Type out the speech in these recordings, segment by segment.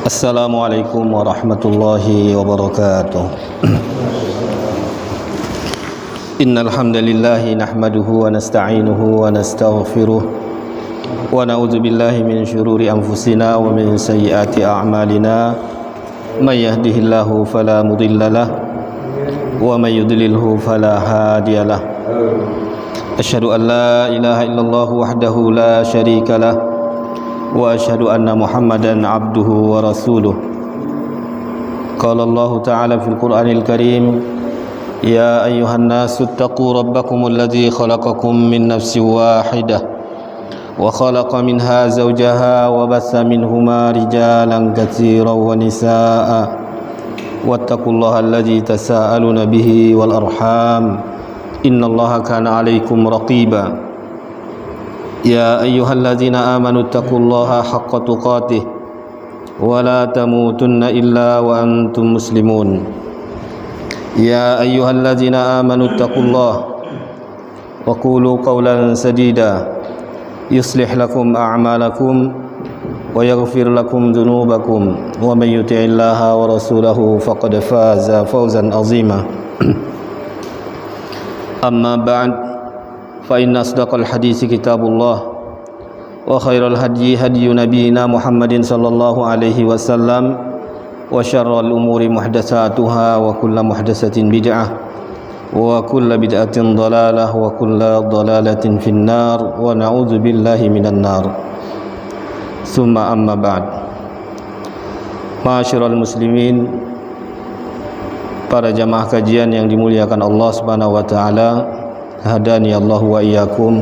Assalamualaikum warahmatullahi wabarakatuh. Innal hamdalillah nahmaduhu wa nasta'inuhu wa nastaghfiruh wa na'udzu billahi min shururi anfusina wa min sayyiati a'malina. May yahdihillahu fala mudilla lahu wa may yudlilhu fala hadiya lahu. Asyhadu an la ilaha illallah wahdahu la syarika lahu wa asyhadu anna Muhammadan abduhu wa rasuluh. Qala Allah ta'ala fil Qur'anil Karim, ya ayyuhan nasu ittaqu rabbakumul ladzi khalaqakum min nafsin wahidah wa khalaqa minha zawjaha wa bassa minhuma rijalan katsiran wa nisaa'a wattaqullaha alladzi tasaaluna bihi wal arham innallaha kana 'alaikum raqiba. Ya ayyuhalladzina amanu taqullaha haqqa tuqatih wa la tamutunna illa wa antum muslimun. Ya ayyuhalladzina amanu taqullaha wa qulu qawlan sadida yuslih lakum a'malakum wa yaghfir lakum dhunubakum wa may yuti'illaha wa rasulahu faqad faza fawzan 'azima. Amma ba'd, fa inna asdaqal hadisi kitabullah wa khairal hadyi hadyu nabiyyina Muhammadin sallallahu alaihi wasallam wa syarral umuri muhdatsatuha wa kullu muhdatsatin bid'ah wa kullu bid'atin dhalalah wa kullu dhalalatin finnar wa na'udzu billahi minan nar. Summa amma ba'd. Ma'asyiral muslimin, para jamaah kajian yang dimuliakan Allah Subhanahu wa taala, hadani Allah wa iyyakum.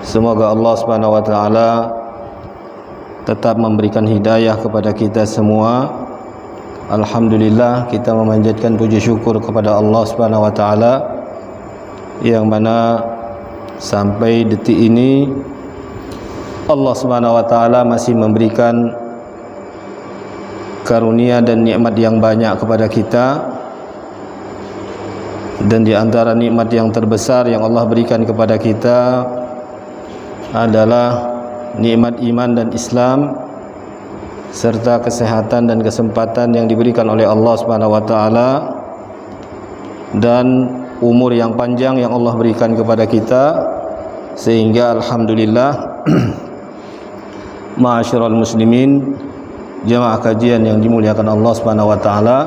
Semoga Allah Subhanahu wa taala tetap memberikan hidayah kepada kita semua. Alhamdulillah, kita memanjatkan puji syukur kepada Allah Subhanahu wa taala yang mana sampai detik ini Allah Subhanahu wa taala masih memberikan karunia dan nikmat yang banyak kepada kita. Dan di antara nikmat yang terbesar yang Allah berikan kepada kita adalah nikmat iman dan Islam serta kesehatan dan kesempatan yang diberikan oleh Allah Subhanahu wa taala dan umur yang panjang yang Allah berikan kepada kita, sehingga alhamdulillah ma'asyiral muslimin, jamaah kajian yang dimuliakan Allah Subhanahu wa taala,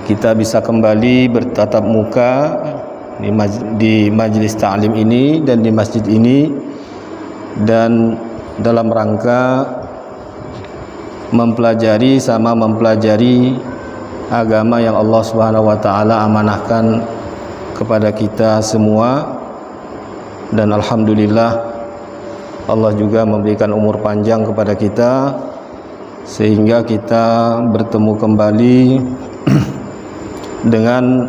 kita bisa kembali bertatap muka di majlis ta'lim ini dan di masjid ini, dan dalam rangka mempelajari agama yang Allah Subhanahu wa taala amanahkan kepada kita semua. Dan alhamdulillah Allah juga memberikan umur panjang kepada kita sehingga kita bertemu kembali dengan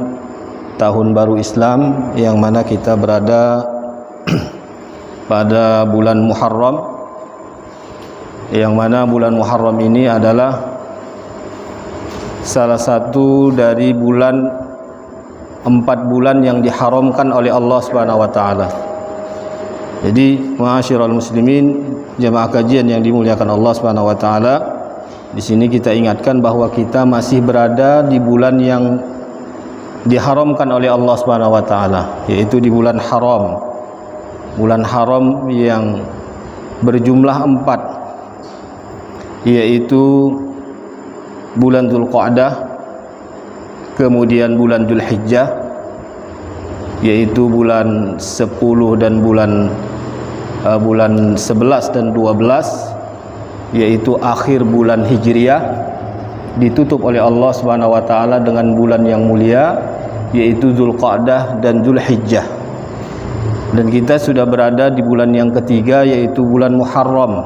tahun baru Islam yang mana kita berada pada bulan Muharram, yang mana bulan Muharram ini adalah salah satu dari 4 bulan yang diharamkan oleh Allah Subhanahu wa taala. Jadi ma'asyiral muslimin, jamaah kajian yang dimuliakan Allah Subhanahu wa taala, di sini kita ingatkan bahwa kita masih berada di bulan yang diharamkan oleh Allah Subhanahu wa taala, yaitu di bulan haram. Bulan haram yang berjumlah 4, yaitu bulan Dzulqa'dah, kemudian bulan Dzulhijjah, yaitu bulan 10 dan bulan 11 dan 12, yaitu akhir bulan Hijriyah, ditutup oleh Allah Subhanahu wa taala dengan bulan yang mulia, yaitu Dzulqa'dah dan Dzulhijjah. Dan kita sudah berada di bulan yang ketiga, yaitu bulan Muharram,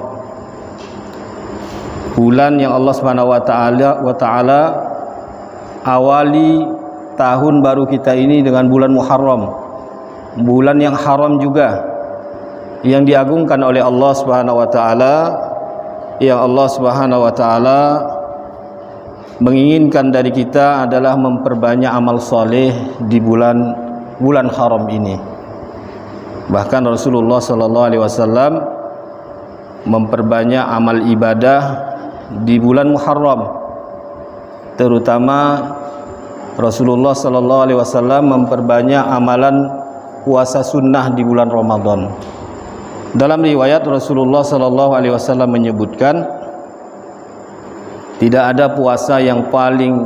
bulan yang Allah Subhanahu wa taala awali tahun baru kita ini dengan bulan Muharram, bulan yang haram juga, yang diagungkan oleh Allah Subhanahu wa taala, yang Allah Subhanahu wa taala menginginkan dari kita adalah memperbanyak amal soleh di bulan haram ini. Bahkan Rasulullah sallallahu alaihi wasallam memperbanyak amal ibadah di bulan Muharram, terutama Rasulullah sallallahu alaihi wasallam memperbanyak amalan puasa sunnah di bulan Ramadan. Dalam riwayat Rasulullah sallallahu alaihi wasallam menyebutkan tidak ada puasa yang paling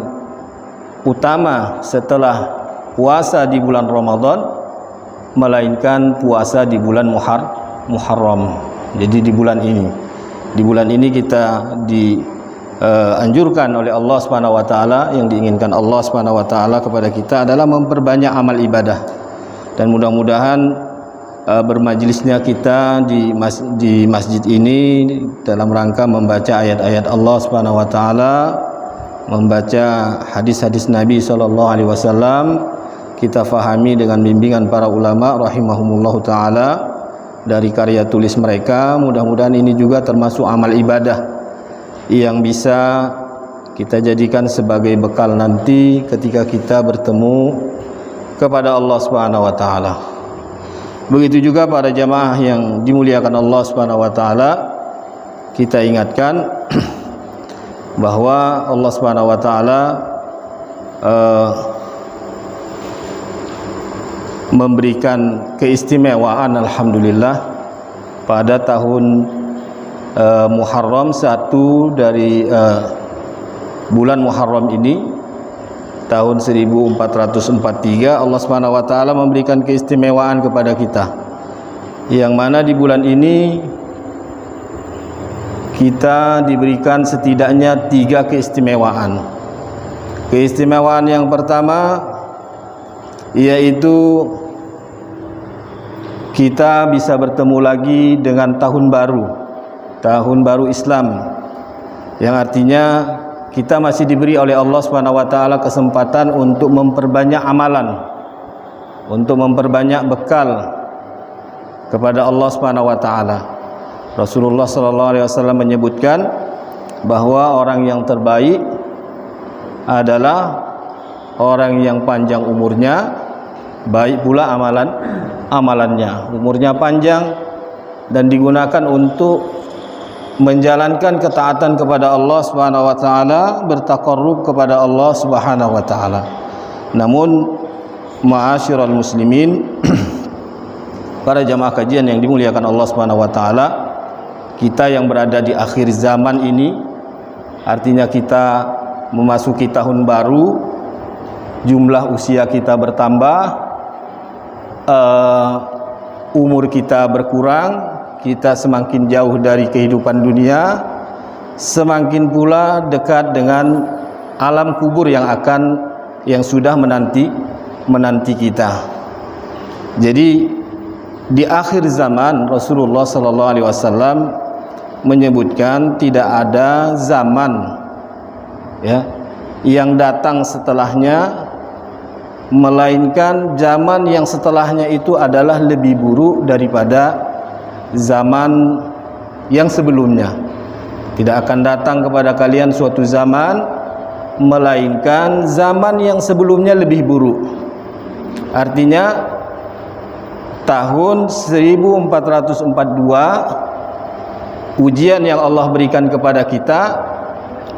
utama setelah puasa di bulan Ramadan melainkan puasa di bulan Muharram. Jadi di bulan ini kita dianjurkan oleh Allah Subhanahu wa taala, yang diinginkan Allah Subhanahu wa taala kepada kita adalah memperbanyak amal ibadah. Dan mudah-mudahan bermajlisnya kita di masjid ini dalam rangka membaca ayat-ayat Allah Subhanahu wa taala, membaca hadis-hadis Nabi sallallahu alaihi wasallam, kita fahami dengan bimbingan para ulama rahimahumullahu taala dari karya tulis mereka. Mudah-mudahan ini juga termasuk amal ibadah yang bisa kita jadikan sebagai bekal nanti ketika kita bertemu kepada Allah Subhanahu wa taala. Begitu juga para jamaah yang dimuliakan Allah Subhanahu wa taala, kita ingatkan bahwa Allah Subhanahu wa taala memberikan keistimewaan alhamdulillah pada tahun Muharram, satu dari bulan Muharram ini tahun 1443 Allah Subhanahu wa taala memberikan keistimewaan kepada kita, yang mana di bulan ini kita diberikan setidaknya 3 keistimewaan. Keistimewaan yang pertama yaitu kita bisa bertemu lagi dengan tahun baru Islam, yang artinya kita masih diberi oleh Allah Subhanahu wa taala kesempatan untuk memperbanyak amalan, untuk memperbanyak bekal kepada Allah Subhanahu wa taala. Rasulullah sallallahu alaihi wasallam menyebutkan bahwa orang yang terbaik adalah orang yang panjang umurnya, baik pula amalannya. Umurnya panjang dan digunakan untuk menjalankan ketaatan kepada Allah Subhanahu wa taala, bertaqarrub kepada Allah Subhanahu wa taala. Namun ma'asyiral muslimin, para jamaah kajian yang dimuliakan Allah Subhanahu wa taala, kita yang berada di akhir zaman ini, artinya kita memasuki tahun baru, jumlah usia kita bertambah, umur kita berkurang, kita semakin jauh dari kehidupan dunia, semakin pula dekat dengan alam kubur yang sudah menanti kita. Jadi di akhir zaman Rasulullah sallallahu alaihi wasallam menyebutkan tidak ada zaman yang datang setelahnya, melainkan zaman yang setelahnya itu adalah lebih buruk daripada zaman yang sebelumnya. Tidak akan datang kepada kalian suatu zaman melainkan zaman yang sebelumnya lebih buruk. Artinya tahun 1442 ujian yang Allah berikan kepada kita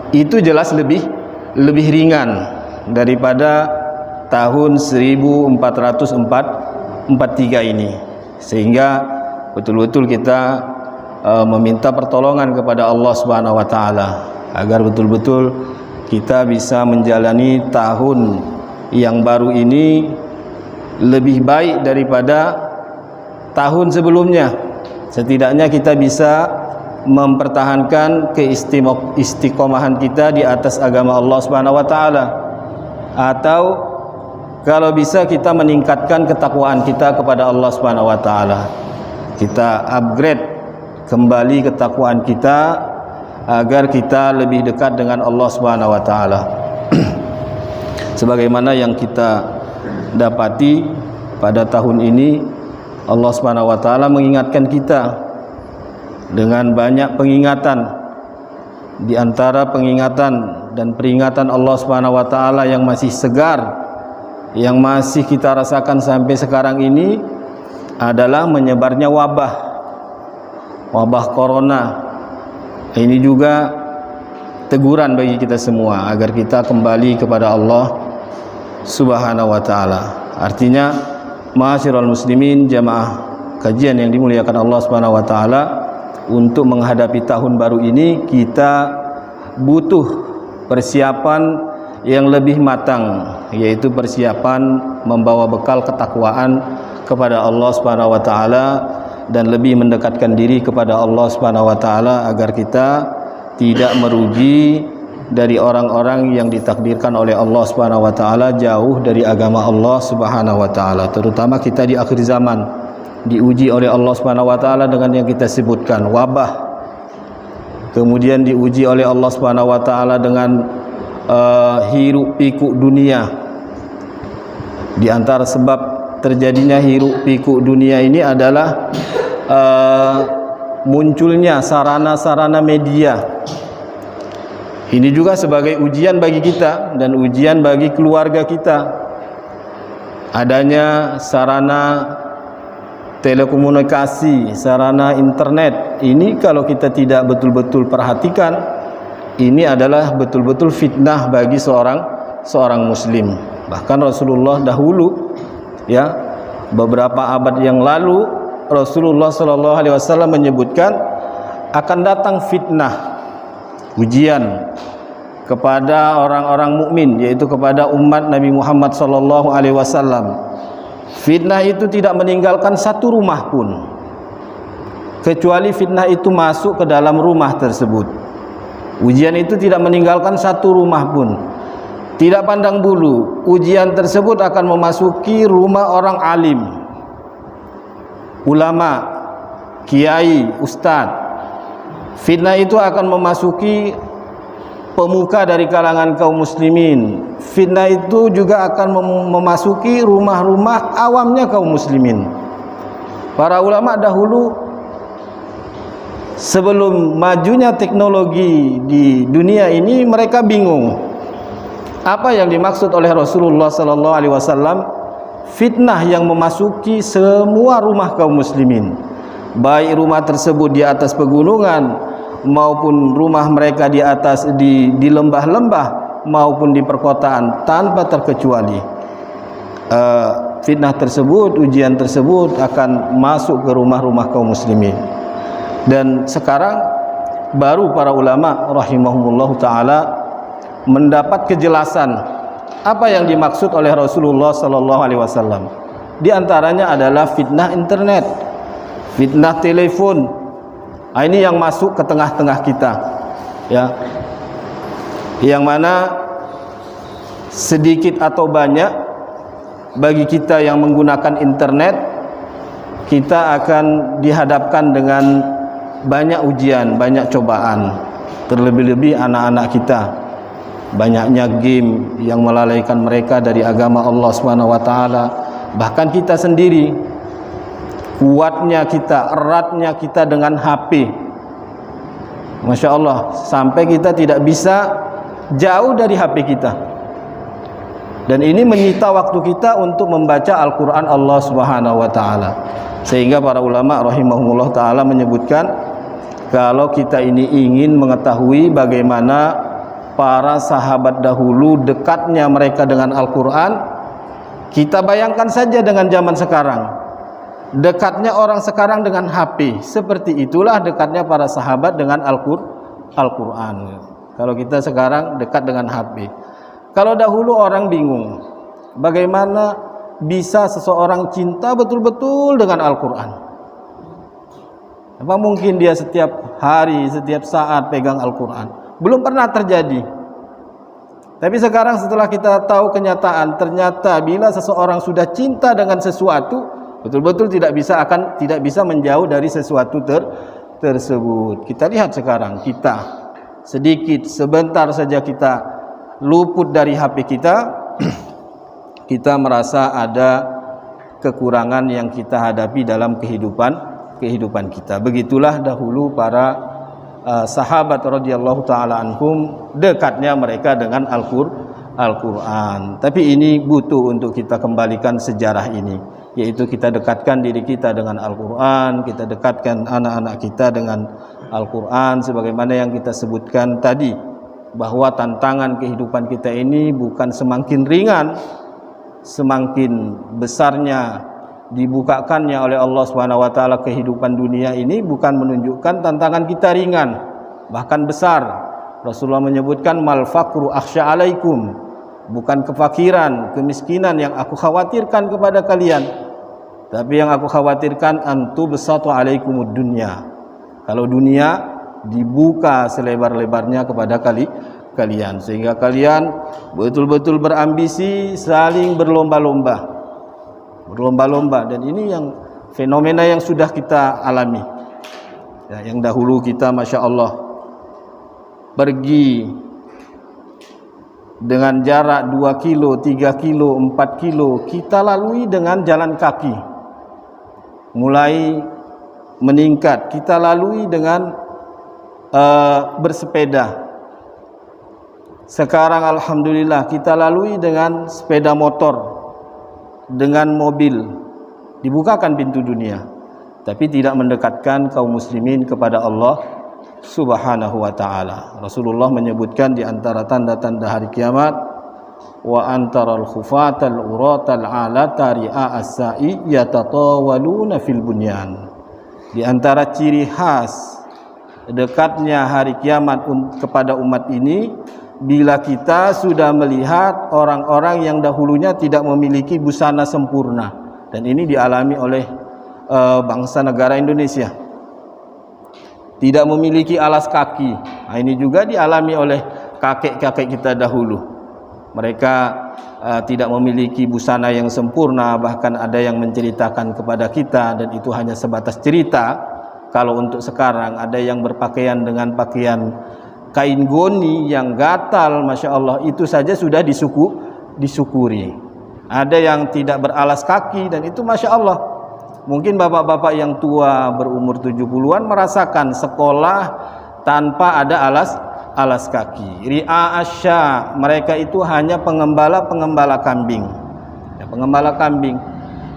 itu jelas lebih ringan daripada tahun 1443 ini, sehingga betul-betul kita meminta pertolongan kepada Allah Subhanahu wa taala agar betul-betul kita bisa menjalani tahun yang baru ini lebih baik daripada tahun sebelumnya. Setidaknya kita bisa mempertahankan keistiqomahan kita di atas agama Allah Subhanahu wa taala, atau kalau bisa kita meningkatkan ketakwaan kita kepada Allah Subhanahu wa taala. Kita upgrade kembali ketakwaan kita agar kita lebih dekat dengan Allah Subhanahu wa taala. Sebagaimana yang kita dapati pada tahun ini, Allah Subhanahu wa taala mengingatkan kita dengan banyak pengingatan. Di antara pengingatan dan peringatan Allah Subhanahu wa taala yang masih segar, yang masih kita rasakan sampai sekarang ini adalah menyebarnya wabah corona. Ini juga teguran bagi kita semua agar kita kembali kepada Allah Subhanahu wa taala. Artinya, ma'asyiral muslimin, jamaah kajian yang dimuliakan Allah Subhanahu wa taala, untuk menghadapi tahun baru ini kita butuh persiapan yang lebih matang, yaitu persiapan membawa bekal ketakwaan kepada Allah Subhanahu wa taala dan lebih mendekatkan diri kepada Allah Subhanahu wa taala agar kita tidak merugi dari orang-orang yang ditakdirkan oleh Allah Subhanahu wa taala jauh dari agama Allah Subhanahu wa taala. Terutama kita di akhir zaman diuji oleh Allah Subhanahu wa taala dengan yang kita sebutkan wabah. Kemudian diuji oleh Allah Subhanahu wa taala dengan hiruk pikuk dunia. Di antara sebab terjadinya hiruk pikuk dunia ini adalah munculnya sarana-sarana media. Ini juga sebagai ujian bagi kita dan ujian bagi keluarga kita. Adanya sarana telekomunikasi, sarana internet, ini kalau kita tidak betul-betul perhatikan, ini adalah betul-betul fitnah bagi seorang muslim. Bahkan Rasulullah dahulu, ya, beberapa abad yang lalu, Rasulullah SAW menyebutkan akan datang fitnah, ujian kepada orang-orang mukmin, yaitu kepada umat Nabi Muhammad SAW. Fitnah itu tidak meninggalkan satu rumah pun, kecuali fitnah itu masuk ke dalam rumah tersebut. Ujian itu tidak meninggalkan satu rumah pun. Tidak pandang bulu, ujian tersebut akan memasuki rumah orang alim, ulama, kiai, ustadz. Fitnah itu akan memasuki pemuka dari kalangan kaum muslimin. Fitnah itu juga akan memasuki rumah-rumah awamnya kaum muslimin. Para ulama dahulu, sebelum majunya teknologi di dunia ini, mereka bingung apa yang dimaksud oleh Rasulullah SAW fitnah yang memasuki semua rumah kaum muslimin, baik rumah tersebut di atas pegunungan maupun rumah mereka di atas di lembah-lembah maupun di perkotaan, tanpa terkecuali. Fitnah tersebut, ujian tersebut akan masuk ke rumah-rumah kaum muslimin. Dan sekarang baru para ulama rahimahumullah ta'ala mendapat kejelasan apa yang dimaksud oleh Rasulullah SAW. Di antaranya adalah fitnah internet, fitnah telepon. Ini yang masuk ke tengah-tengah kita, ya, yang mana sedikit atau banyak bagi kita yang menggunakan internet, kita akan dihadapkan dengan banyak ujian, banyak cobaan. Terlebih-lebih anak-anak kita, banyaknya game yang melalaikan mereka dari agama Allah Subhanahu wa taala. Bahkan kita sendiri, kuatnya kita, eratnya kita dengan HP, Masya Allah, sampai kita tidak bisa jauh dari HP kita. Dan ini menyita waktu kita untuk membaca Al-Quran Allah Subhanahu wa taala. Sehingga para ulama rahimahumullah ta'ala menyebutkan, kalau kita ini ingin mengetahui bagaimana para sahabat dahulu dekatnya mereka dengan Al-Quran, kita bayangkan saja dengan zaman sekarang, dekatnya orang sekarang dengan HP. Seperti itulah dekatnya para sahabat dengan Al-Quran. Kalau kita sekarang dekat dengan HP. Kalau dahulu orang bingung, bagaimana bisa seseorang cinta betul-betul dengan Al-Quran? Apa mungkin dia setiap hari, setiap saat pegang Al-Quran? Belum pernah terjadi. Tapi sekarang setelah kita tahu kenyataan, ternyata bila seseorang sudah cinta dengan sesuatu, betul-betul tidak bisa menjauh dari sesuatu tersebut. Kita lihat sekarang, kita sedikit sebentar saja kita luput dari HP kita, kita merasa ada kekurangan yang kita hadapi dalam kehidupan kita. Begitulah dahulu para sahabat radhiyallahu taala anhum, dekatnya mereka dengan Al-Quran. Tapi ini butuh untuk kita kembalikan sejarah ini, yaitu kita dekatkan diri kita dengan Al-Quran, kita dekatkan anak-anak kita dengan Al-Quran, sebagaimana yang kita sebutkan tadi. bahwa tantangan kehidupan kita ini bukan semakin ringan, semakin besarnya dibukakannya oleh Allah Subhanahu wa taala kehidupan dunia ini bukan menunjukkan tantangan kita ringan, bahkan besar. Rasulullah menyebutkan mal faqru akhsha alaikum, bukan kefakiran, kemiskinan yang aku khawatirkan kepada kalian, tapi yang aku khawatirkan antu besatu alaikumud dunya, kalau dunia dibuka selebar-lebarnya kepada kalian, sehingga kalian betul-betul berambisi, saling berlomba-lomba. Dan ini yang fenomena yang sudah kita alami ya, yang dahulu kita Masya Allah pergi dengan jarak 2 kilo, 3 kilo, 4 kilo kita lalui dengan jalan kaki, mulai meningkat kita lalui dengan bersepeda. Sekarang alhamdulillah kita lalui dengan sepeda motor, dengan mobil. Dibukakan pintu dunia, tapi tidak mendekatkan kaum muslimin kepada Allah Subhanahu wa taala. Rasulullah menyebutkan di antara tanda-tanda hari kiamat, wa antaral khufatal uratal alata ri'a as-sa'i yatatawaluna fil bunyan. Di antara ciri khas dekatnya hari kiamat kepada umat ini, bila kita sudah melihat orang-orang yang dahulunya tidak memiliki busana sempurna, dan ini dialami oleh bangsa negara Indonesia, tidak memiliki alas kaki. Nah, ini juga dialami oleh kakek-kakek kita dahulu. Mereka tidak memiliki busana yang sempurna, bahkan ada yang menceritakan kepada kita, dan itu hanya sebatas cerita. Kalau untuk sekarang ada yang berpakaian dengan pakaian kain goni yang gatal, Masya Allah, itu saja sudah disyukuri. Ada yang tidak beralas kaki, dan itu Masya Allah. Mungkin bapak-bapak yang tua berumur 70-an merasakan sekolah tanpa ada alas kaki. Ri'a asya, mereka itu hanya pengembala kambing ya, pengembala kambing,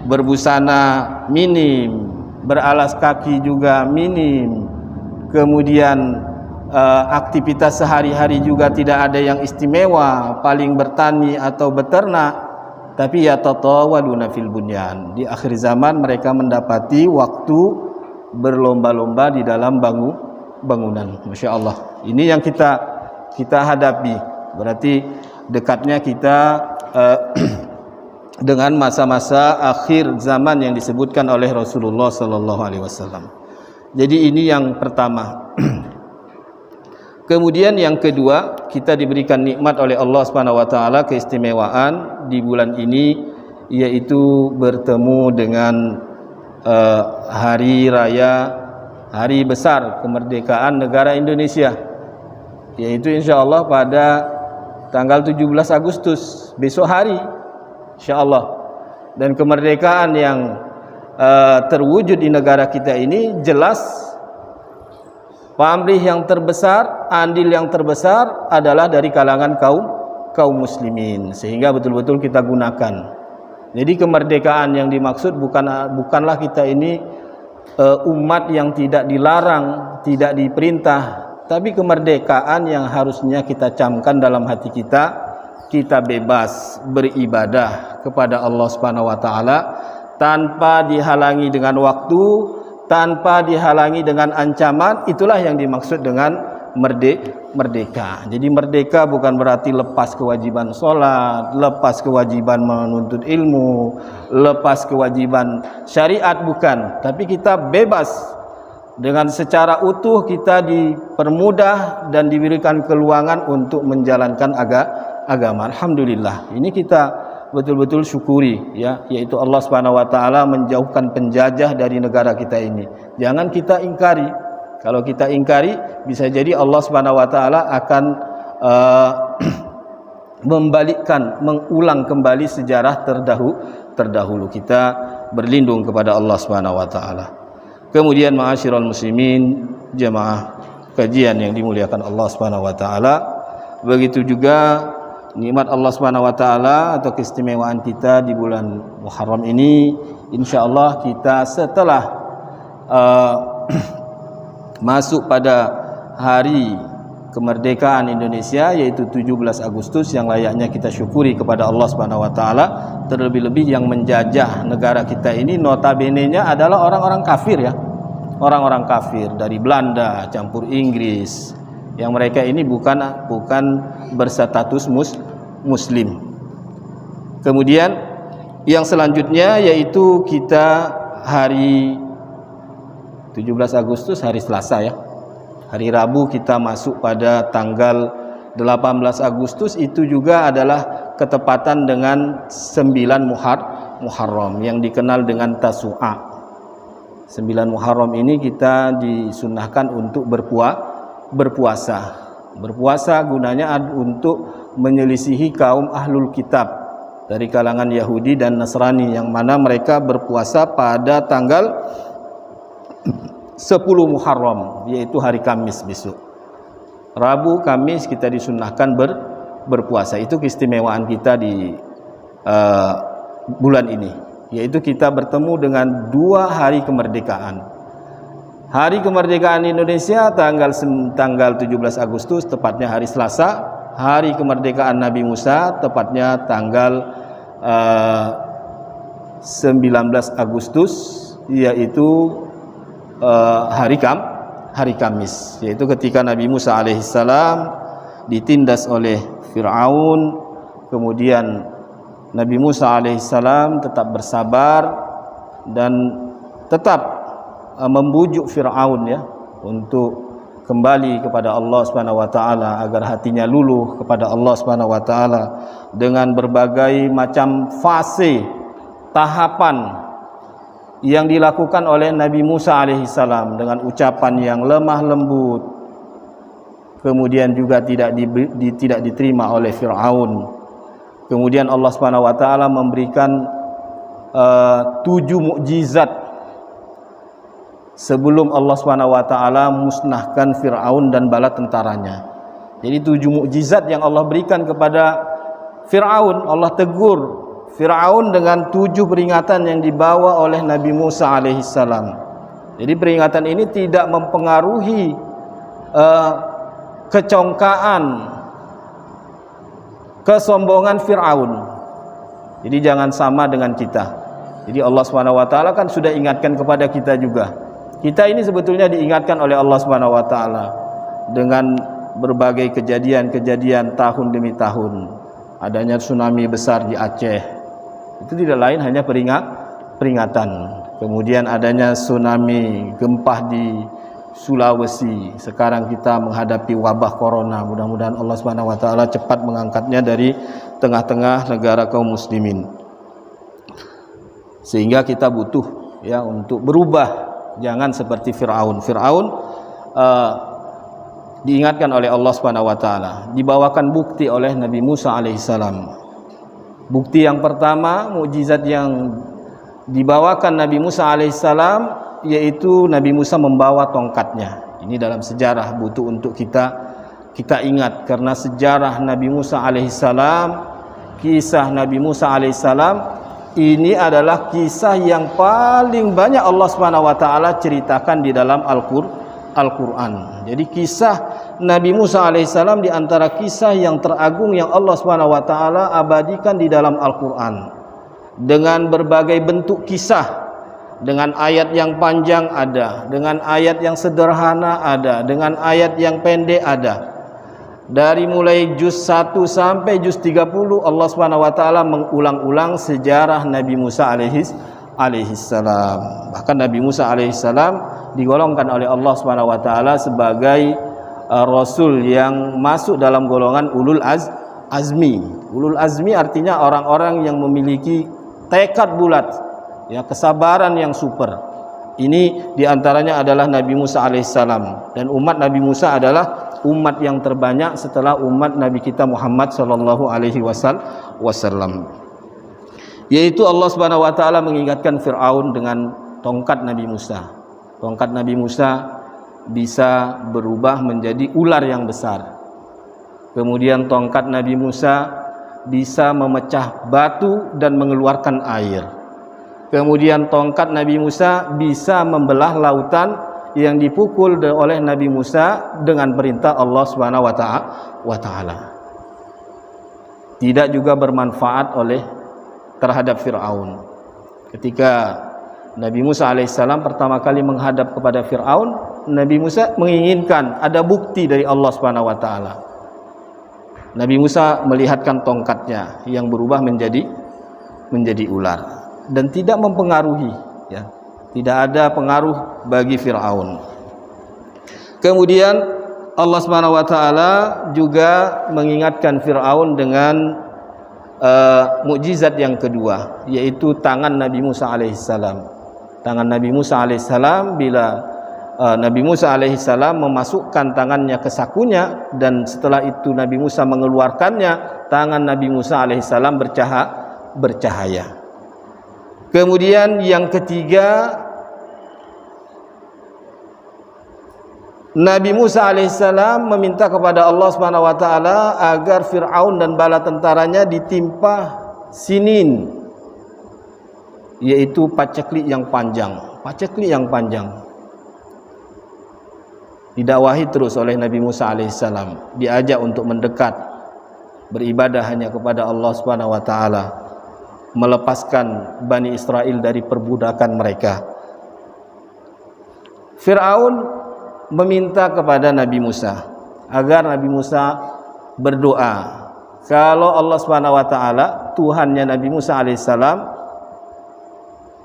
berbusana minim, beralas kaki juga minim, kemudian aktivitas sehari-hari juga tidak ada yang istimewa, paling bertani atau beternak. Tapi ya tatawaluna fil bunyan, di akhir zaman mereka mendapati waktu berlomba-lomba di dalam bangunan. Masya Allah, ini yang kita hadapi. Berarti dekatnya kita dengan masa-masa akhir zaman yang disebutkan oleh Rasulullah sallallahu alaihi wasallam. Jadi ini yang pertama. Kemudian yang kedua, kita diberikan nikmat oleh Allah Subhanahu wa taala, keistimewaan di bulan ini, yaitu bertemu dengan hari raya, hari besar kemerdekaan negara Indonesia, yaitu insyaallah pada tanggal 17 Agustus, besok hari insyaallah. Dan kemerdekaan yang terwujud di negara kita ini jelas pamrih yang terbesar, andil yang terbesar adalah dari kalangan kaum muslimin, sehingga betul-betul kita gunakan. Jadi kemerdekaan yang dimaksud bukanlah kita ini umat yang tidak dilarang, tidak diperintah, tapi kemerdekaan yang harusnya kita camkan dalam hati kita. Kita bebas beribadah kepada Allah Subhanahu wa taala tanpa dihalangi dengan waktu, tanpa dihalangi dengan ancaman. Itulah yang dimaksud dengan merdeka. Jadi merdeka bukan berarti lepas kewajiban sholat, lepas kewajiban menuntut ilmu, lepas kewajiban syariat, bukan. Tapi kita bebas, dengan secara utuh kita dipermudah dan diberikan keluangan untuk menjalankan agama. Alhamdulillah, ini kita betul-betul syukuri ya, yaitu Allah Subhanahu wa taala menjauhkan penjajah dari negara kita ini. Jangan kita ingkari. Kalau kita ingkari, bisa jadi Allah Subhanahu wa taala akan mengulang kembali sejarah terdahulu. Kita berlindung kepada Allah Subhanahu wa taala. Kemudian ma'asyiral muslimin, jamaah kajian yang dimuliakan Allah Subhanahu wa taala, begitu juga nikmat Allah Subhanahu wa taala atau keistimewaan kita di bulan Muharram ini, insyaallah kita setelah masuk pada hari kemerdekaan Indonesia, yaitu 17 Agustus, yang layaknya kita syukuri kepada Allah Subhanahu wa taala. Terlebih-lebih yang menjajah negara kita ini notabene-nya adalah orang-orang kafir ya. Orang-orang kafir dari Belanda campur Inggris, yang mereka ini bukan berstatus muslim. Kemudian yang selanjutnya yaitu kita hari 17 Agustus hari Selasa ya. Hari Rabu kita masuk pada tanggal 18 Agustus, itu juga adalah ketepatan dengan 9 Muharram yang dikenal dengan Tasu'a. 9 Muharram ini kita disunnahkan untuk berpuasa. Berpuasa gunanya untuk menyelisihi kaum ahlul kitab dari kalangan Yahudi dan Nasrani, yang mana mereka berpuasa pada tanggal 10 Muharram, yaitu hari Kamis besok. Rabu, Kamis kita disunnahkan berpuasa. Itu keistimewaan kita di bulan ini, yaitu kita bertemu dengan 2 hari kemerdekaan. Hari kemerdekaan Indonesia tanggal 17 Agustus, tepatnya hari Selasa. Hari kemerdekaan Nabi Musa tepatnya tanggal 19 Agustus, yaitu hari Kamis, yaitu ketika Nabi Musa alaihissalam ditindas oleh Fir'aun. Kemudian Nabi Musa alaihissalam tetap bersabar dan tetap membujuk Fir'aun ya untuk kembali kepada Allah Subhanahu wa taala, agar hatinya luluh kepada Allah Subhanahu wa taala, dengan berbagai macam fase tahapan yang dilakukan oleh Nabi Musa alaihissalam, dengan ucapan yang lemah lembut, kemudian juga tidak diterima oleh Fir'aun. Kemudian Allah Subhanahu wa taala memberikan 7 mukjizat sebelum Allah Subhanahu wa taala musnahkan Fir'aun dan bala tentaranya. Jadi 7 mukjizat yang Allah berikan kepada Fir'aun. Allah tegur Fir'aun dengan 7 peringatan yang dibawa oleh Nabi Musa alaihissalam. Jadi peringatan ini tidak mempengaruhi kecongkaan, kesombongan Fir'aun. Jadi jangan sama dengan kita. Jadi Allah Subhanahu wa taala kan sudah ingatkan kepada kita juga. Kita ini sebetulnya diingatkan oleh Allah Subhanahu wa taala dengan berbagai kejadian-kejadian tahun demi tahun. Adanya tsunami besar di Aceh, itu tidak lain hanya peringatan. Kemudian adanya tsunami, gempa di Sulawesi. Sekarang kita menghadapi wabah corona. Mudah-mudahan Allah Subhanahu wa taala cepat mengangkatnya dari tengah-tengah negara kaum muslimin. Sehingga kita butuh ya untuk berubah, jangan seperti Fir'aun. Fir'aun diingatkan oleh Allah Subhanahu wa taala, dibawakan bukti oleh Nabi Musa alaihissalam. Bukti yang pertama, mukjizat yang dibawakan Nabi Musa alaihissalam, yaitu Nabi Musa membawa tongkatnya. Ini dalam sejarah butuh untuk kita ingat, karena sejarah Nabi Musa alaihissalam, kisah Nabi Musa alaihissalam ini adalah kisah yang paling banyak Allah Subhanahu wa taala ceritakan di dalam Al-Qur'an. Jadi kisah Nabi Musa alaihissalam di antara kisah yang teragung yang Allah Subhanahu wa taala abadikan di dalam Al-Qur'an, dengan berbagai bentuk kisah, dengan ayat yang panjang ada, dengan ayat yang sederhana ada, dengan ayat yang pendek ada. Dari mulai juz 1 sampai juz 30 Allah Subhanahu wa taala mengulang-ulang sejarah Nabi Musa alaihissalam. Bahkan Nabi Musa alaihissalam digolongkan oleh Allah Subhanahu wa taala sebagai rasul yang masuk dalam golongan ulul azmi. Ulul azmi artinya orang-orang yang memiliki tekad bulat, ya, kesabaran yang super. Ini diantaranya adalah Nabi Musa alaihissalam, dan umat Nabi Musa adalah umat yang terbanyak setelah umat Nabi kita Muhammad sallallahu alaihi wasallam. Yaitu Allah Subhanahu wa taala mengingatkan Fir'aun dengan tongkat Nabi Musa. Tongkat Nabi Musa bisa berubah menjadi ular yang besar. Kemudian tongkat Nabi Musa bisa memecah batu dan mengeluarkan air. Kemudian tongkat Nabi Musa bisa membelah lautan yang dipukul oleh Nabi Musa dengan perintah Allah Subhanahu wa taala. Tidak juga bermanfaat terhadap Firaun. Ketika Nabi Musa alaihissalam pertama kali menghadap kepada Firaun, Nabi Musa menginginkan ada bukti dari Allah Subhanahu wa taala. Nabi Musa melihatkan tongkatnya yang berubah menjadi ular dan tidak mempengaruhi, ya. Tidak ada pengaruh bagi Firaun. Kemudian Allah Subhanahu wa taala juga mengingatkan Firaun dengan mukjizat yang kedua, yaitu tangan Nabi Musa alaihissalam. Tangan Nabi Musa alaihissalam, bila Nabi Musa alaihissalam memasukkan tangannya ke sakunya dan setelah itu Nabi Musa mengeluarkannya, tangan Nabi Musa alaihissalam bercahaya. Kemudian yang ketiga, Nabi Musa alaihissalam meminta kepada Allah Subhanahu wa taala agar Firaun dan bala tentaranya ditimpa sinin, yaitu paceklik yang panjang. Didakwahi terus oleh Nabi Musa alaihissalam, diajak untuk mendekat beribadah hanya kepada Allah Subhanahu wa taala, melepaskan Bani Israel dari perbudakan mereka. Firaun meminta kepada Nabi Musa agar Nabi Musa berdoa kalau Allah Subhanahu wa taala, Tuhannya Nabi Musa alaihissalam,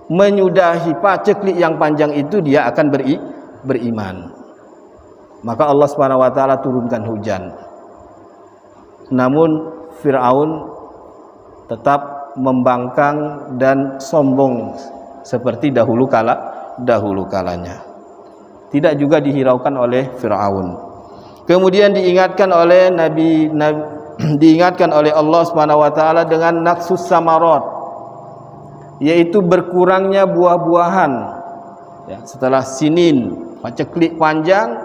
menyudahi paceklik yang panjang itu, dia akan beriman. Maka Allah Subhanahu wa taala turunkan hujan. Namun Firaun tetap membangkang dan sombong seperti dahulu kalanya. Tidak juga dihiraukan oleh Firaun. Kemudian diingatkan oleh diingatkan oleh Allah Subhanahu wa taala dengan naqsus samarat, yaitu berkurangnya buah-buahan. Ya, setelah sinin, paceklik panjang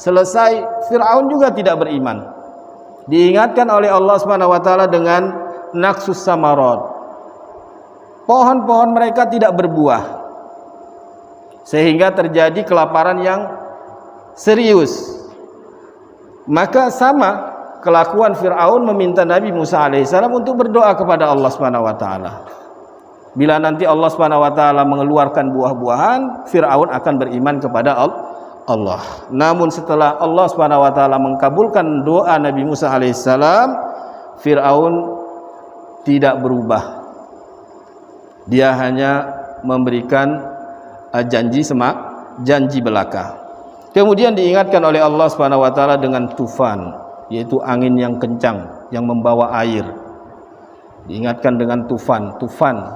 selesai, Firaun juga tidak beriman. Diingatkan oleh Allah Subhanahu wa taala dengan naqsus samarat. Pohon-pohon mereka tidak berbuah, sehingga terjadi kelaparan yang serius. Maka sama kelakuan Firaun meminta Nabi Musa alaihissalam untuk berdoa kepada Allah Subhanahu wa taala. Bila nanti Allah Subhanahu wa taala mengeluarkan buah-buahan, Firaun akan beriman kepada Allah. Namun setelah Allah Subhanahu wa taala mengkabulkan doa Nabi Musa alaihissalam, Firaun tidak berubah. Dia hanya memberikan janji belaka. Kemudian diingatkan oleh Allah Subhanahu wa taala dengan tufan, yaitu angin yang kencang yang membawa air. Diingatkan dengan tufan.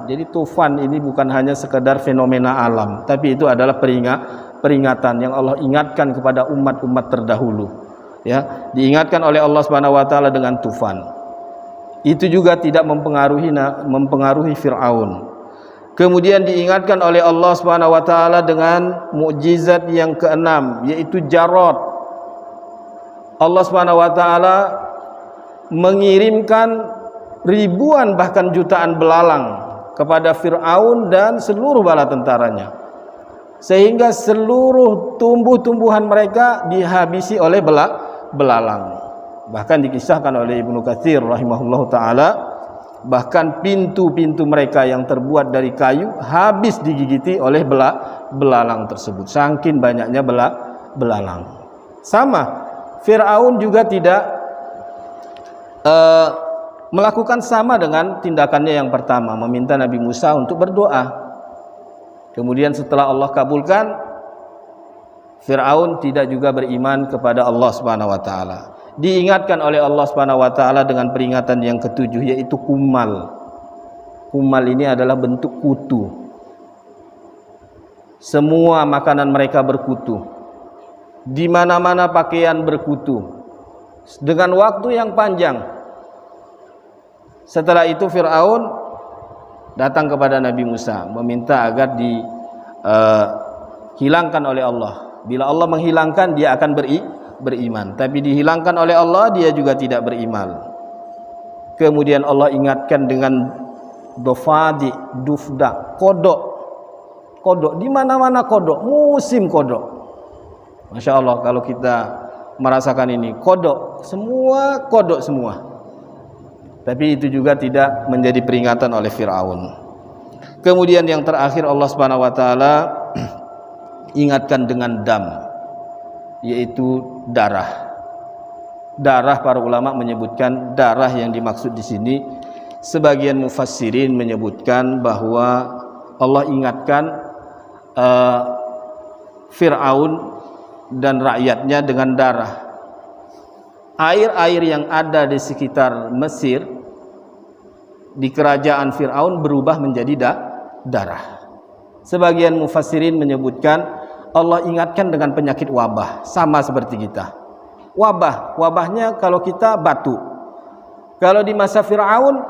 Jadi tufan ini bukan hanya sekedar fenomena alam, tapi itu adalah peringatan yang Allah ingatkan kepada umat-umat terdahulu. Ya, diingatkan oleh Allah Subhanahu wa taala dengan tufan. Itu juga tidak mempengaruhi Firaun. Kemudian diingatkan oleh Allah Subhanahu wa taala dengan mukjizat yang keenam, yaitu jarad. Allah Subhanahu wa taala mengirimkan ribuan bahkan jutaan belalang kepada Firaun dan seluruh bala tentaranya, sehingga seluruh tumbuh-tumbuhan mereka dihabisi oleh belalang. Bahkan dikisahkan oleh Ibnu Katsir rahimahullahu taala, bahkan pintu-pintu mereka yang terbuat dari kayu habis digigiti oleh belalang tersebut, saking banyaknya belalang. Sama, Firaun juga tidak melakukan sama dengan tindakannya yang pertama, meminta Nabi Musa untuk berdoa. Kemudian setelah Allah kabulkan, Firaun tidak juga beriman kepada Allah Subhanahu wa taala. Diingatkan oleh Allah Subhanahu wa taala dengan peringatan yang ketujuh, yaitu kumal. Kumal ini adalah bentuk kutu. Semua makanan mereka berkutu. Di mana-mana pakaian berkutu. Dengan waktu yang panjang. Setelah itu Firaun datang kepada Nabi Musa meminta agar dihilangkan oleh Allah. Bila Allah menghilangkan, dia akan beriman, tapi dihilangkan oleh Allah, dia juga tidak beriman. Kemudian Allah ingatkan dengan dofadi, dufda, kodok. Di mana-mana kodok, musim kodok. Masya Allah, kalau kita merasakan ini kodok semua. Tapi itu juga tidak menjadi peringatan oleh Fir'aun. Kemudian yang terakhir Allah Subhanahu wa taala ingatkan dengan dam, yaitu darah. Darah, para ulama menyebutkan darah yang dimaksud di sini, sebagian mufassirin menyebutkan bahwa Allah ingatkan Fir'aun dan rakyatnya dengan darah. Air-air yang ada di sekitar Mesir, di kerajaan Fir'aun, berubah menjadi darah. Sebagian mufassirin menyebutkan Allah ingatkan dengan penyakit wabah, sama seperti kita. Wabahnya kalau kita batu. Kalau di masa Fir'aun,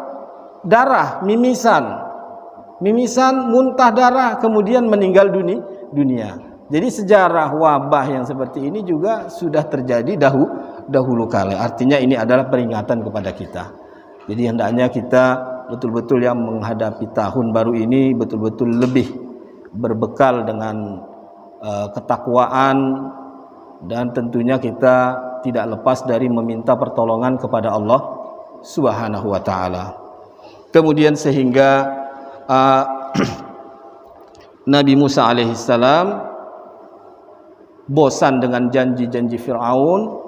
darah, mimisan, muntah darah, kemudian meninggal dunia. Jadi sejarah wabah yang seperti ini juga sudah terjadi dahulu kala. Artinya ini adalah peringatan kepada kita. Jadi hendaknya kita betul-betul yang menghadapi tahun baru ini betul-betul lebih berbekal dengan ketakwaan, dan tentunya kita tidak lepas dari meminta pertolongan kepada Allah Subhanahu wa taala. Kemudian sehingga Nabi Musa alaihissalam bosan dengan janji-janji Fir'aun.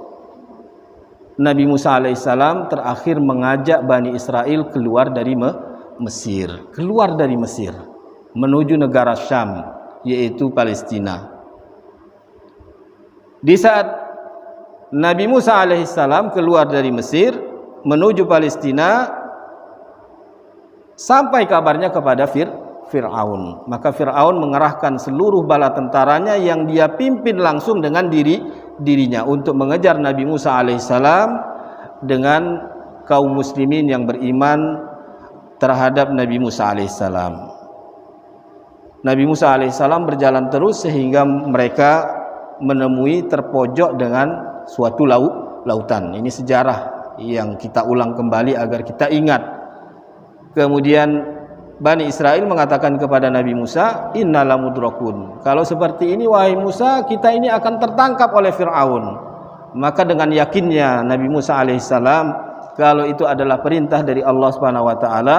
Nabi Musa alaihissalam terakhir mengajak Bani Israel keluar dari Mesir, menuju negara Syam, yaitu Palestina. Di saat Nabi Musa alaihissalam keluar dari Mesir menuju Palestina, sampai kabarnya kepada Fir'aun. Maka Fir'aun mengerahkan seluruh bala tentaranya yang dia pimpin langsung dengan dirinya untuk mengejar Nabi Musa alaihissalam dengan kaum muslimin yang beriman terhadap Nabi Musa alaihissalam. Nabi Musa alaihissalam berjalan terus sehingga mereka menemui terpojok dengan suatu lautan. Ini sejarah yang kita ulang kembali agar kita ingat. Kemudian Bani Israel mengatakan kepada Nabi Musa, "Inna lamudrakun." Kalau seperti ini wahai Musa, kita ini akan tertangkap oleh Fir'aun. Maka dengan yakinnya Nabi Musa alaihissalam, kalau itu adalah perintah dari Allah Subhanahu wa taala,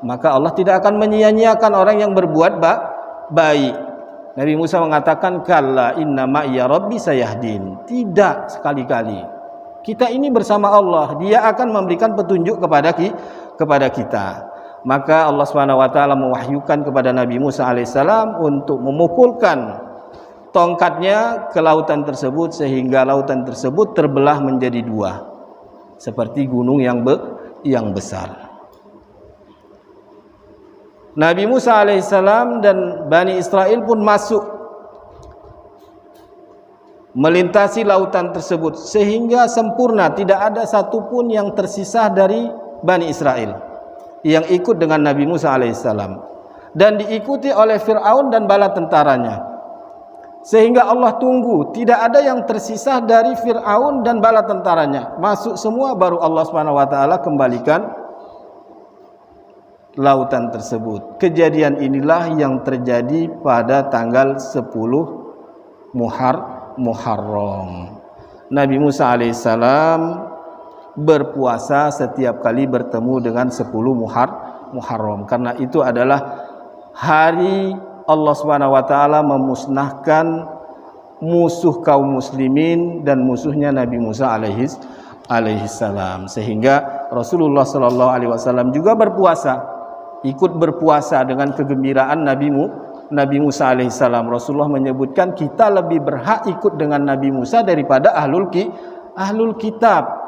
maka Allah tidak akan menyia-nyiakan orang yang berbuat baik. Nabi Musa mengatakan, "Kalla inna ma'iya rabbi sayahdin." Tidak, sekali-kali. Kita ini bersama Allah, Dia akan memberikan petunjuk kepada kita. Maka Allah Subhanahu wa taala mewahyukan kepada Nabi Musa alaihissalam untuk memukulkan tongkatnya ke lautan tersebut sehingga lautan tersebut terbelah menjadi dua, seperti gunung yang besar. Nabi Musa alaihissalam dan Bani Israel pun masuk melintasi lautan tersebut sehingga sempurna, tidak ada satupun yang tersisa dari Bani Israel yang ikut dengan Nabi Musa alaihissalam, dan diikuti oleh Fir'aun dan bala tentaranya, sehingga Allah tunggu tidak ada yang tersisa dari Fir'aun dan bala tentaranya, masuk semua, baru Allah Subhanahu wa taala kembalikan lautan tersebut. Kejadian inilah yang terjadi pada tanggal 10 Muharram. Nabi Musa alaihissalam berpuasa setiap kali bertemu dengan 10 Muharram, karena itu adalah hari Allah Subhanahu wa taala memusnahkan musuh kaum muslimin dan musuhnya Nabi Musa alaihissalam, sehingga Rasulullah sallallahu alaihi wasallam juga ikut berpuasa dengan kegembiraan Nabi Musa alaihissalam. Rasulullah menyebutkan kita lebih berhak ikut dengan Nabi Musa daripada ahlul kitab.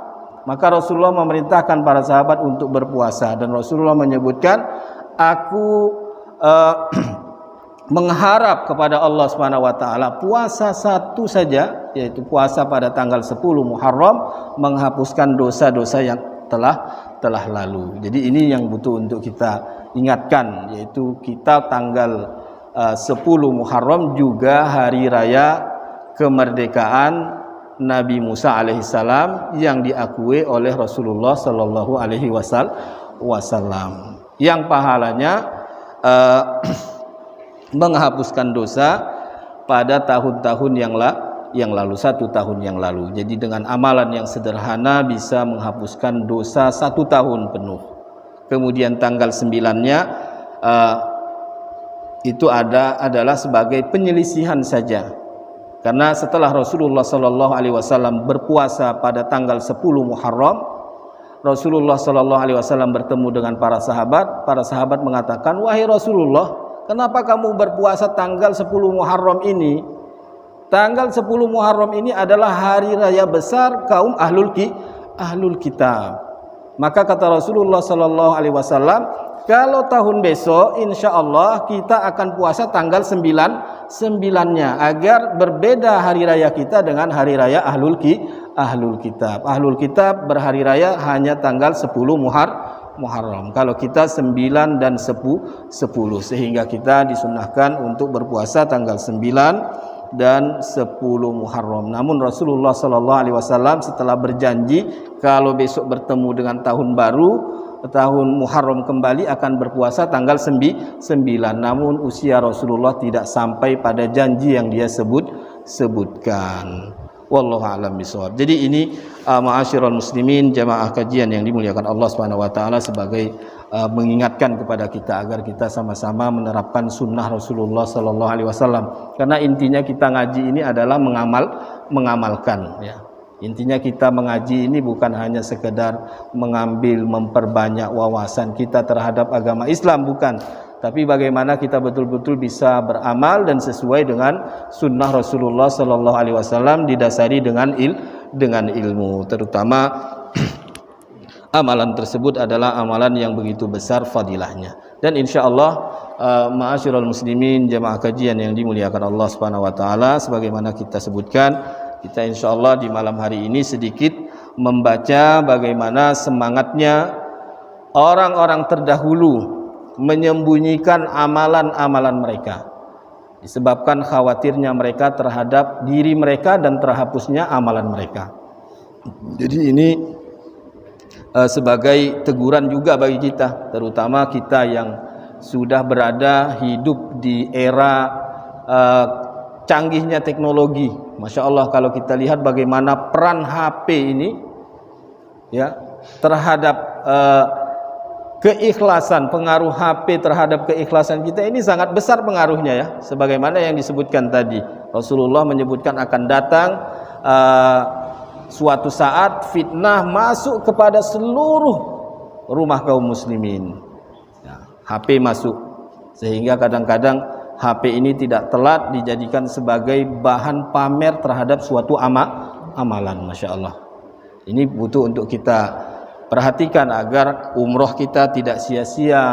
Maka Rasulullah memerintahkan para sahabat untuk berpuasa, dan Rasulullah menyebutkan, aku mengharap kepada Allah Subhanahu wa taala puasa satu saja, yaitu puasa pada tanggal 10 Muharram, menghapuskan dosa-dosa yang telah lalu. Jadi ini yang butuh untuk kita ingatkan, yaitu kita tanggal 10 Muharram juga hari raya kemerdekaan Nabi Musa alaihissalam yang diakui oleh Rasulullah sallallahu alaihi wasallam, yang pahalanya menghapuskan dosa pada tahun-tahun yang lalu, 1 tahun yang lalu. Jadi dengan amalan yang sederhana bisa menghapuskan dosa 1 tahun penuh. Kemudian tanggal 9-nya itu adalah sebagai penyelisihan saja. Karena setelah Rasulullah SAW berpuasa pada tanggal 10 Muharram, Rasulullah SAW bertemu dengan para sahabat mengatakan, "Wahai Rasulullah, kenapa kamu berpuasa tanggal 10 Muharram ini? Tanggal 10 Muharram ini adalah hari raya besar kaum ahlul kitab." Maka kata Rasulullah SAW, kalau tahun besok insya Allah kita akan puasa tanggal 9-nya agar berbeda hari raya kita dengan hari raya ahlul kitab. Ahlul kitab berhari raya hanya tanggal 10 Muharram. Kalau kita 9 dan 10, sehingga kita disunahkan untuk berpuasa tanggal 9 dan 10 Muharram. Namun Rasulullah SAW setelah berjanji kalau besok bertemu dengan tahun baru, tahun Muharram kembali, akan berpuasa tanggal 9. Namun usia Rasulullah tidak sampai pada janji yang dia sebutkan. Wallahu a'lam bishawab. Jadi ini ma'asyiral muslimin, jamaah kajian yang dimuliakan Allah Subhanahu wa taala, sebagai mengingatkan kepada kita agar kita sama-sama menerapkan sunnah Rasulullah sallallahu alaihi wasallam. Karena intinya kita ngaji ini adalah mengamalkan, ya. Intinya kita mengaji ini bukan hanya sekedar mengambil, memperbanyak wawasan kita terhadap agama Islam, bukan. Tapi bagaimana kita betul-betul bisa beramal dan sesuai dengan sunnah Rasulullah sallallahu alaihi wasallam, didasari dengan ilmu, terutama amalan tersebut adalah amalan yang begitu besar fadilahnya. Dan insyaallah ma'asyiral muslimin, jamaah kajian yang dimuliakan Allah Subhanahu wa taala, sebagaimana kita sebutkan, kita insyaallah di malam hari ini sedikit membaca bagaimana semangatnya orang-orang terdahulu menyembunyikan amalan-amalan mereka, disebabkan khawatirnya mereka terhadap diri mereka dan terhapusnya amalan mereka. Jadi ini sebagai teguran juga bagi kita, terutama kita yang sudah berada hidup di era canggihnya teknologi. Masya Allah, kalau kita lihat bagaimana peran HP ini, ya, terhadap keikhlasan, pengaruh HP terhadap keikhlasan kita ini sangat besar pengaruhnya, ya. Sebagaimana yang disebutkan tadi, Rasulullah menyebutkan akan datang suatu saat fitnah masuk kepada seluruh rumah kaum muslimin, ya, HP masuk, sehingga kadang-kadang HP ini tidak telat dijadikan sebagai bahan pamer terhadap suatu amalan. Masya Allah, ini butuh untuk kita perhatikan agar umroh kita tidak sia-sia,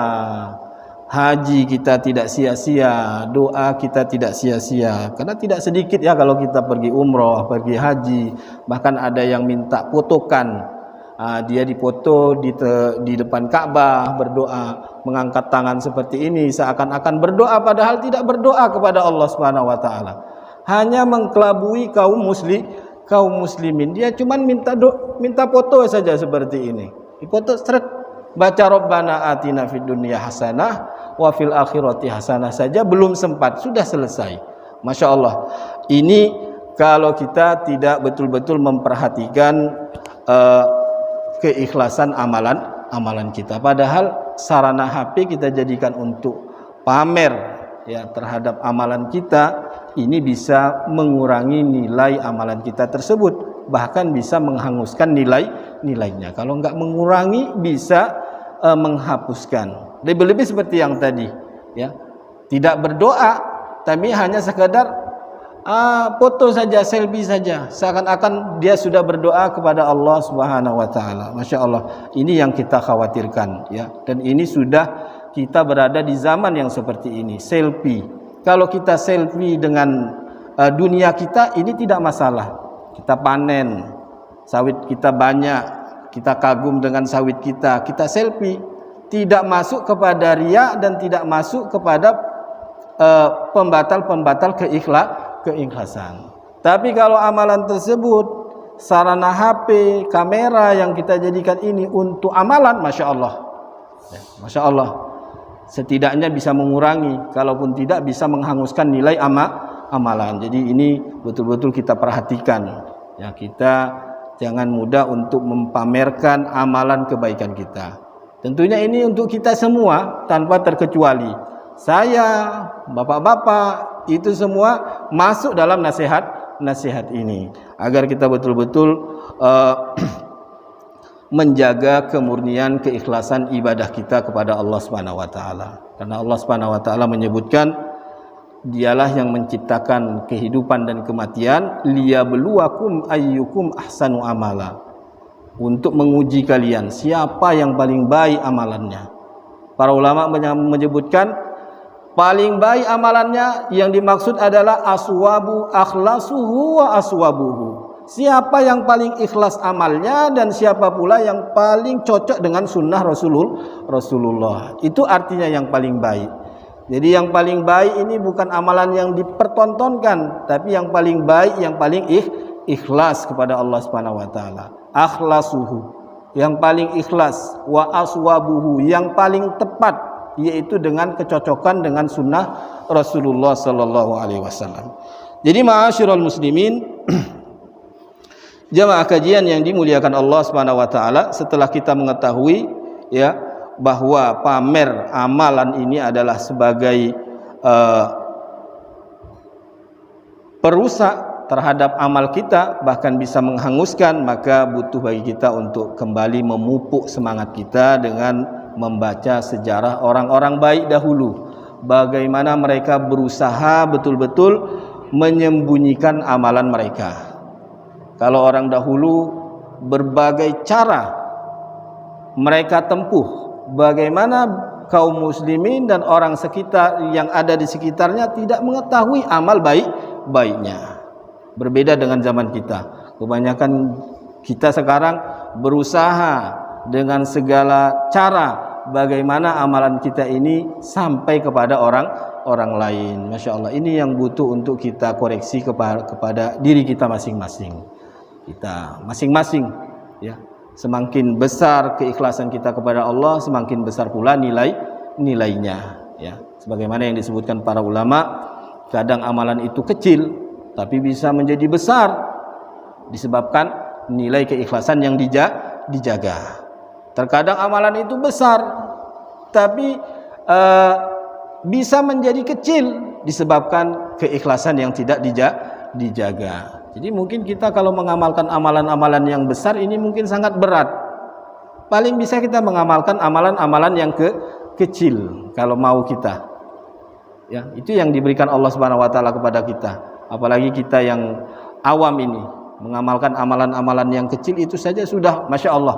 haji kita tidak sia-sia, doa kita tidak sia-sia. Karena tidak sedikit, ya, kalau kita pergi umroh, pergi haji, bahkan ada yang minta fotokan, dia difoto di depan Ka'bah berdoa, mengangkat tangan seperti ini seakan-akan berdoa, padahal tidak berdoa kepada Allah Subhanahu wa taala. Hanya mengkelabui kaum muslimin. Dia cuman minta foto saja seperti ini. Difoto seret, baca Rabbana atina fid dunya hasanah wa fil akhirati hasanah saja belum sempat, sudah selesai. Masya Allah. Ini kalau kita tidak betul-betul memperhatikan keikhlasan amalan kita. Padahal sarana HP kita jadikan untuk pamer, ya, terhadap amalan kita, ini bisa mengurangi nilai amalan kita tersebut, bahkan bisa menghanguskan nilainya. Kalau nggak mengurangi, bisa menghapuskan. Lebih-lebih seperti yang tadi, ya, tidak berdoa tapi hanya sekedar foto saja, selfie saja, seakan-akan dia sudah berdoa kepada Allah Subhanahu wa taala. Masya Allah, ini yang kita khawatirkan, ya. Dan ini sudah kita berada di zaman yang seperti ini, selfie. Kalau kita selfie dengan dunia kita, ini tidak masalah. Kita panen, sawit kita banyak, kita kagum dengan sawit kita selfie. Tidak masuk kepada riya dan tidak masuk kepada pembatal keikhlasan. Tapi kalau amalan tersebut, sarana HP, kamera yang kita jadikan ini untuk amalan, Masya Allah, ya, Masya Allah, setidaknya bisa mengurangi, kalaupun tidak bisa menghanguskan nilai amalan. Jadi ini betul-betul kita perhatikan ya, kita jangan mudah untuk mempamerkan amalan kebaikan kita. Tentunya ini untuk kita semua tanpa terkecuali. Saya, bapak-bapak, itu semua masuk dalam nasihat ini agar kita betul-betul menjaga kemurnian, keikhlasan ibadah kita kepada Allah Subhanahu wa taala. Karena Allah Subhanahu wa taala menyebutkan dialah yang menciptakan kehidupan dan kematian, liyabluwakum ayyukum ahsanu amala. Untuk menguji kalian siapa yang paling baik amalannya. Para ulama menyebutkan paling baik amalannya yang dimaksud adalah aswabu akhlasuhu wa aswabuhu. Siapa yang paling ikhlas amalnya dan siapa pula yang paling cocok dengan sunnah Rasulullah. Itu artinya yang paling baik. Jadi yang paling baik ini bukan amalan yang dipertontonkan, tapi yang paling baik, yang paling ikhlas kepada Allah Subhanahu wa taala. Akhlasuhu, yang paling ikhlas, wa aswabuhu, yang paling tepat, yaitu dengan kecocokan dengan sunnah Rasulullah sallallahu alaihi wasallam. Jadi ma'asyiral muslimin, jamaah kajian yang dimuliakan Allah Subhanahu wa taala, setelah kita mengetahui ya bahwa pamer amalan ini adalah sebagai perusak terhadap amal kita, bahkan bisa menghanguskan, maka butuh bagi kita untuk kembali memupuk semangat kita dengan membaca sejarah orang-orang baik dahulu, bagaimana mereka berusaha betul-betul menyembunyikan amalan mereka. Kalau orang dahulu berbagai cara mereka tempuh, bagaimana kaum muslimin dan orang sekitar yang ada di sekitarnya tidak mengetahui amal baiknya. Berbeda dengan zaman kita. Kebanyakan kita sekarang berusaha dengan segala cara bagaimana amalan kita ini sampai kepada orang lain. Masya Allah, ini yang butuh untuk kita koreksi kepada diri kita masing-masing. Kita masing-masing ya, semakin besar keikhlasan kita kepada Allah, semakin besar pula nilainya ya. Sebagaimana yang disebutkan para ulama, kadang amalan itu kecil tapi bisa menjadi besar disebabkan nilai keikhlasan yang dijaga. Terkadang amalan itu besar tapi bisa menjadi kecil disebabkan keikhlasan yang tidak dijaga. Jadi mungkin kita kalau mengamalkan amalan-amalan yang besar ini mungkin sangat berat. Paling bisa kita mengamalkan amalan-amalan yang kecil kalau mau kita. Ya, itu yang diberikan Allah Subhanahu wa taala kepada kita. Apalagi kita yang awam ini, mengamalkan amalan-amalan yang kecil itu saja sudah Masya Allah.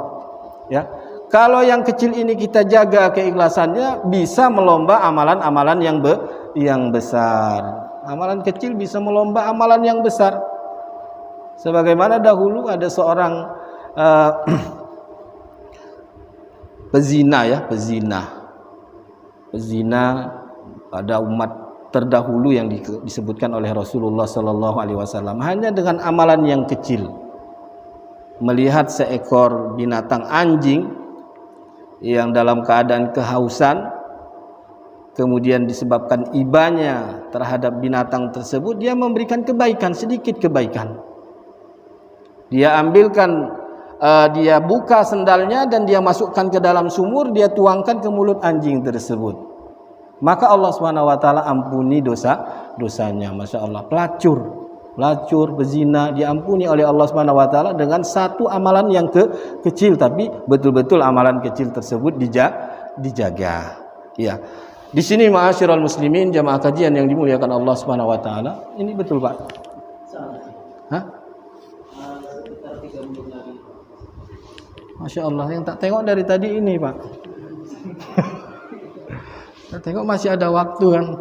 Ya. Kalau yang kecil ini kita jaga keikhlasannya, bisa melomba amalan-amalan yang besar. Amalan kecil bisa melomba amalan yang besar. Sebagaimana dahulu ada seorang pezina pada umat terdahulu yang disebutkan oleh Rasulullah sallallahu alaihi wasallam, hanya dengan amalan yang kecil, melihat seekor binatang anjing yang dalam keadaan kehausan, kemudian disebabkan ibanya terhadap binatang tersebut, dia memberikan kebaikan, sedikit kebaikan. Dia ambilkan, dia buka sendalnya dan dia masukkan ke dalam sumur, dia tuangkan ke mulut anjing tersebut. Maka Allah Subhanahu wa taala ampuni dosanya. Masya Allah, pelacur, pezina diampuni oleh Allah Subhanahu wa taala dengan satu amalan yang kecil, tapi betul-betul amalan kecil tersebut dijaga. Ya. Di sini ma'asyiral muslimin, jamaah kajian yang dimuliakan Allah Subhanahu wa taala. Ini betul, Pak? Hah? Masya Allah, yang tak tengok dari tadi ini, Pak. Tak tengok masih ada waktu kan?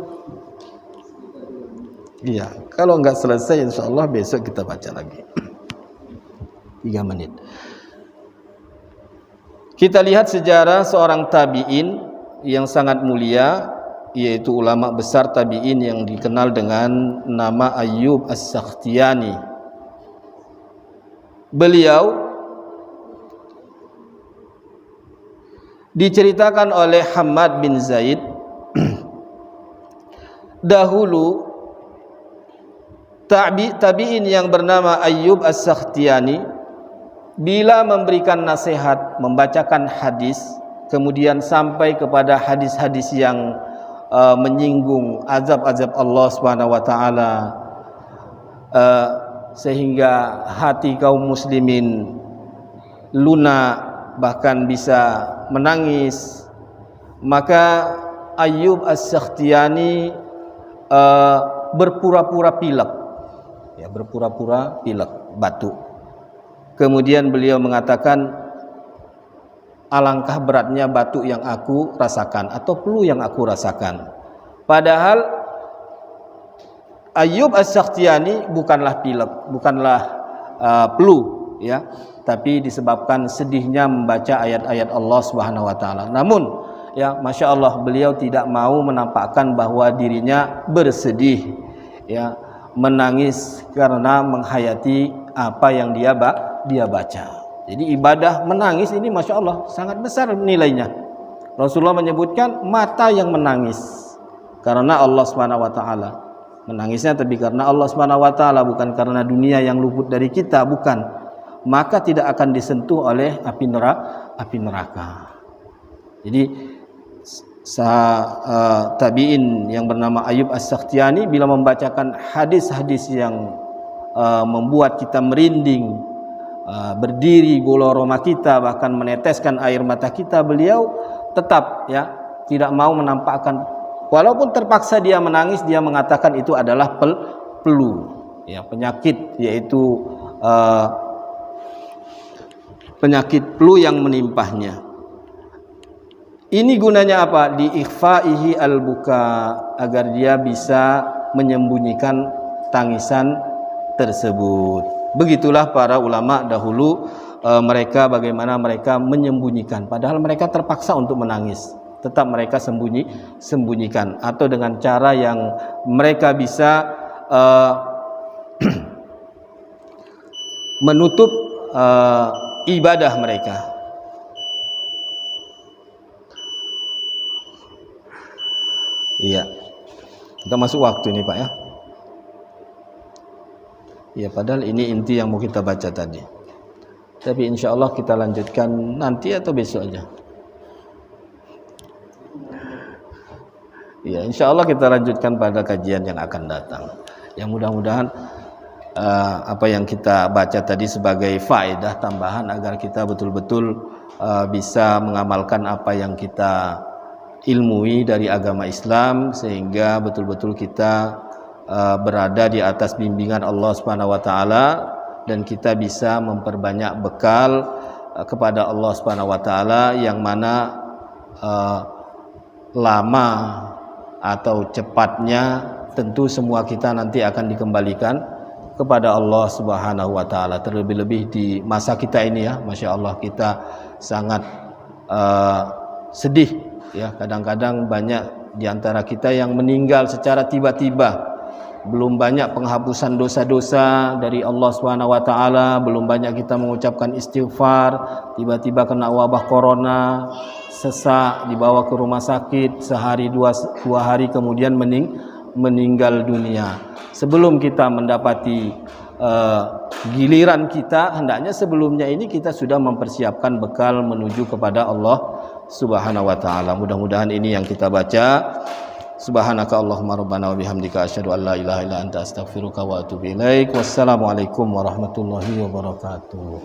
Iya, kalau nggak selesai insya Allah besok kita baca lagi. 3 menit. Kita lihat sejarah seorang tabi'in yang sangat mulia, yaitu ulama besar tabi'in yang dikenal dengan nama Ayyub As-Sakhtiyani. Beliau diceritakan oleh Hammad bin Zaid, dahulu tabi'in yang bernama Ayyub As-Sakhtiyani bila memberikan nasihat, membacakan hadis, kemudian sampai kepada hadis-hadis yang menyinggung azab-azab Allah Subhanahu wa taala, sehingga hati kaum muslimin lunak, bahkan bisa menangis, maka Ayyub As-Sakhtiyani berpura-pura pilek, ya, berpura-pura pilek, batuk. Kemudian beliau mengatakan, alangkah beratnya batuk yang aku rasakan atau flu yang aku rasakan. Padahal Ayyub As-Sakhtiyani bukanlah pilek, bukanlah flu, ya, tapi disebabkan sedihnya membaca ayat-ayat Allah Subhanahu wa taala. Namun, ya, Masya Allah, beliau tidak mau menampakkan bahwa dirinya bersedih, ya, menangis karena menghayati apa yang dia baca. Jadi ibadah menangis ini Masya Allah sangat besar nilainya. Rasulullah menyebutkan mata yang menangis karena Allah Subhanahu wa taala. Menangisnya tapi karena Allah Subhanahu wa taala, bukan karena dunia yang luput dari kita, bukan. Maka tidak akan disentuh oleh api neraka. Jadi tabi'in yang bernama Ayyub As-Sakhtiyani bila membacakan hadis-hadis yang membuat kita merinding, berdiri bulu roma kita, bahkan meneteskan air mata kita, beliau tetap, ya, tidak mau menampakkan, walaupun terpaksa dia menangis. Dia mengatakan itu adalah flu, ya, penyakit, yaitu penyakit flu yang menimpahnya. Ini gunanya apa? Di ikhfaihi al-buka, agar dia bisa menyembunyikan tangisan tersebut. Begitulah para ulama dahulu, mereka bagaimana mereka menyembunyikan, padahal mereka terpaksa untuk menangis, tetap mereka sembunyikan, atau dengan cara yang mereka bisa menutup ibadah mereka. Iya, kita masuk waktu ini Pak, ya. Ya, padahal ini inti yang mau kita baca tadi. Tapi insya Allah kita lanjutkan nanti atau besok aja. Ya, insya Allah kita lanjutkan pada kajian yang akan datang. Yang mudah-mudahan apa yang kita baca tadi sebagai faedah tambahan agar kita betul-betul bisa mengamalkan apa yang kita ilmui dari agama Islam, sehingga betul-betul kita berada di atas bimbingan Allah Subhanahu wa taala, dan kita bisa memperbanyak bekal kepada Allah Subhanahu wa taala, yang mana lama atau cepatnya tentu semua kita nanti akan dikembalikan kepada Allah Subhanahu wa taala. Terlebih-lebih di masa kita ini, ya, Masya Allah, kita sangat sedih, ya. Kadang-kadang banyak di antara kita yang meninggal secara tiba-tiba. Belum banyak penghapusan dosa-dosa dari Allah Subhanahu wa taala, belum banyak kita mengucapkan istighfar, tiba-tiba kena wabah corona, sesak, dibawa ke rumah sakit, sehari dua hari kemudian meninggal dunia. Sebelum kita mendapati giliran kita, hendaknya sebelumnya ini kita sudah mempersiapkan bekal menuju kepada Allah Subhanahu wa taala. Mudah-mudahan ini yang kita baca. Subhanaka Allahumma rabbana wa bihamdika asyhadu an la ilaha illa anta astaghfiruka wa atubu ilaik. Wassalamualaikum warahmatullahi wabarakatuh.